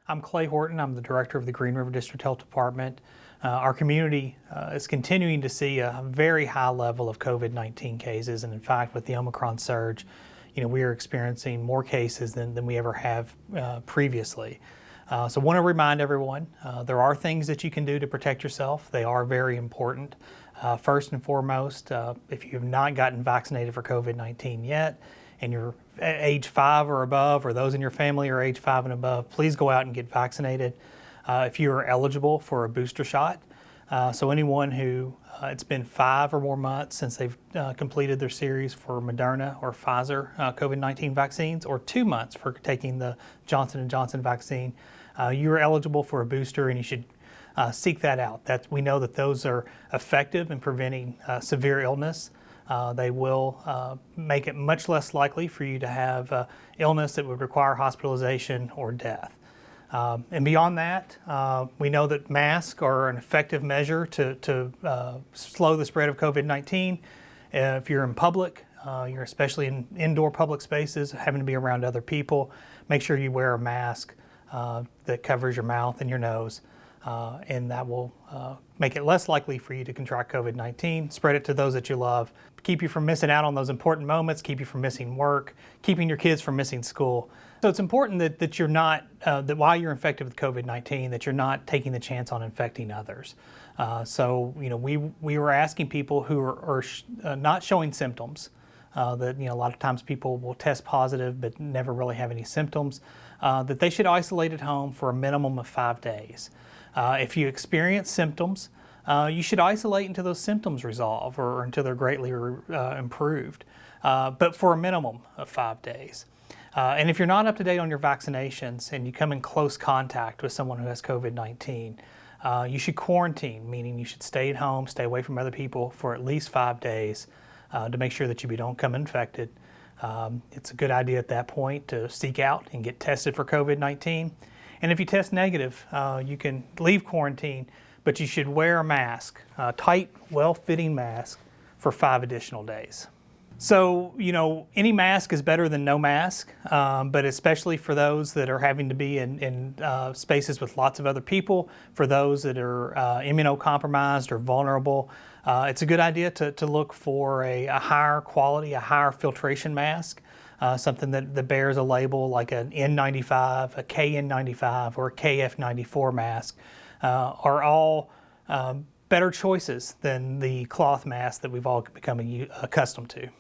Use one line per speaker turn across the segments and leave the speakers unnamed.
I'm Clay Horton. I'm the director of the Green River District Health Department. Our community is continuing to see a very high level of COVID-19 cases, and in fact, with the Omicron surge, we are experiencing more cases than we ever have previously. So I want to remind everyone, there are things that you can do to protect yourself. They are very important. First and foremost, if you have not gotten vaccinated for COVID-19 yet, and you're age 5 or above, or those in your family are age 5 and above, please go out and get vaccinated if you are eligible for a booster shot. So anyone who it's been 5 or more months since they've completed their series for Moderna or Pfizer COVID-19 vaccines, or 2 months for taking the Johnson & Johnson vaccine, you are eligible for a booster, and you should seek that out. We know that those are effective in preventing severe illness. They will make it much less likely for you to have illness that would require hospitalization or death. And beyond that, we know that masks are an effective measure to slow the spread of COVID-19. If you're in public, you're especially in indoor public spaces, having to be around other people, make sure you wear a mask that covers your mouth and your nose. And that will make it less likely for you to contract COVID-19, spread it to those that you love, keep you from missing out on those important moments, keep you from missing work, keeping your kids from missing school. So it's important that you're not, that while you're infected with COVID-19, that you're not taking the chance on infecting others. So we were asking people who are not showing symptoms, that a lot of times people will test positive but never really have any symptoms, that they should isolate at home for a minimum of 5 days. If you experience symptoms, you should isolate until those symptoms resolve or until they're greatly improved, but for a minimum of 5 days. And if you're not up to date on your vaccinations and you come in close contact with someone who has COVID-19, you should quarantine, meaning you should stay at home, stay away from other people for at least 5 days to make sure that you don't come infected. It's a good idea at that point to seek out and get tested for COVID-19. And if you test negative, you can leave quarantine, but you should wear a mask, a tight, well-fitting mask, for 5 additional days. So, any mask is better than no mask, but especially for those that are having to be in spaces with lots of other people, for those that are immunocompromised or vulnerable, it's a good idea to look for a higher quality, a higher filtration mask. Something that bears a label like an N95, a KN95, or a KF94 mask are all better choices than the cloth mask that we've all become accustomed to.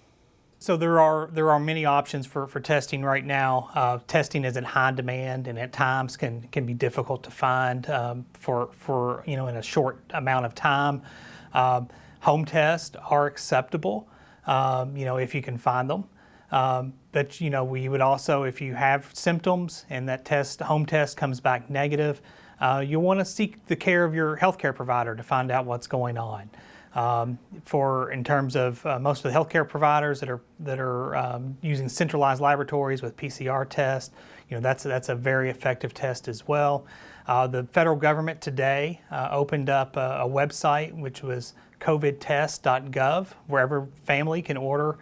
So there are many options for testing right now. Testing is in high demand and at times can be difficult to find for in a short amount of time. Home tests are acceptable, if you can find them. But we would also, if you have symptoms and that home test comes back negative, you want to seek the care of your healthcare provider to find out what's going on. In terms of most of the healthcare providers that are using centralized laboratories with PCR tests, that's a very effective test as well. The federal government today opened up a website which was COVIDtests.gov, where every family can order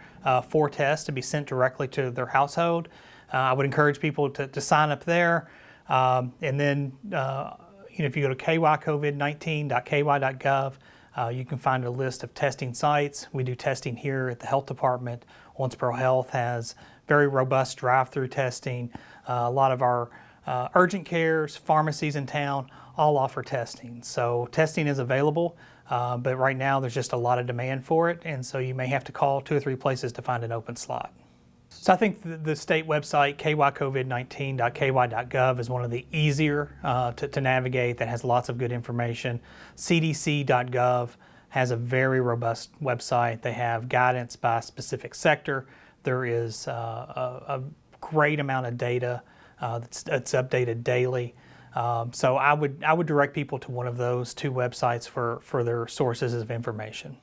4 tests to be sent directly to their household. I would encourage people to sign up there. And then, if you go to kycovid19.ky.gov, you can find a list of testing sites. We do testing here at the Health Department. Owensboro Health has very robust drive-through testing. A lot of our urgent cares, pharmacies in town, all offer testing. So testing is available, but right now there's just a lot of demand for it, and so you may have to call 2 or 3 places to find an open slot. So I think the state website, kycovid19.ky.gov, is one of the easier to navigate, that has lots of good information. CDC.gov has a very robust website. They have guidance by specific sector. There is a great amount of data that's updated daily. So I would direct people to one of those 2 websites for their sources of information.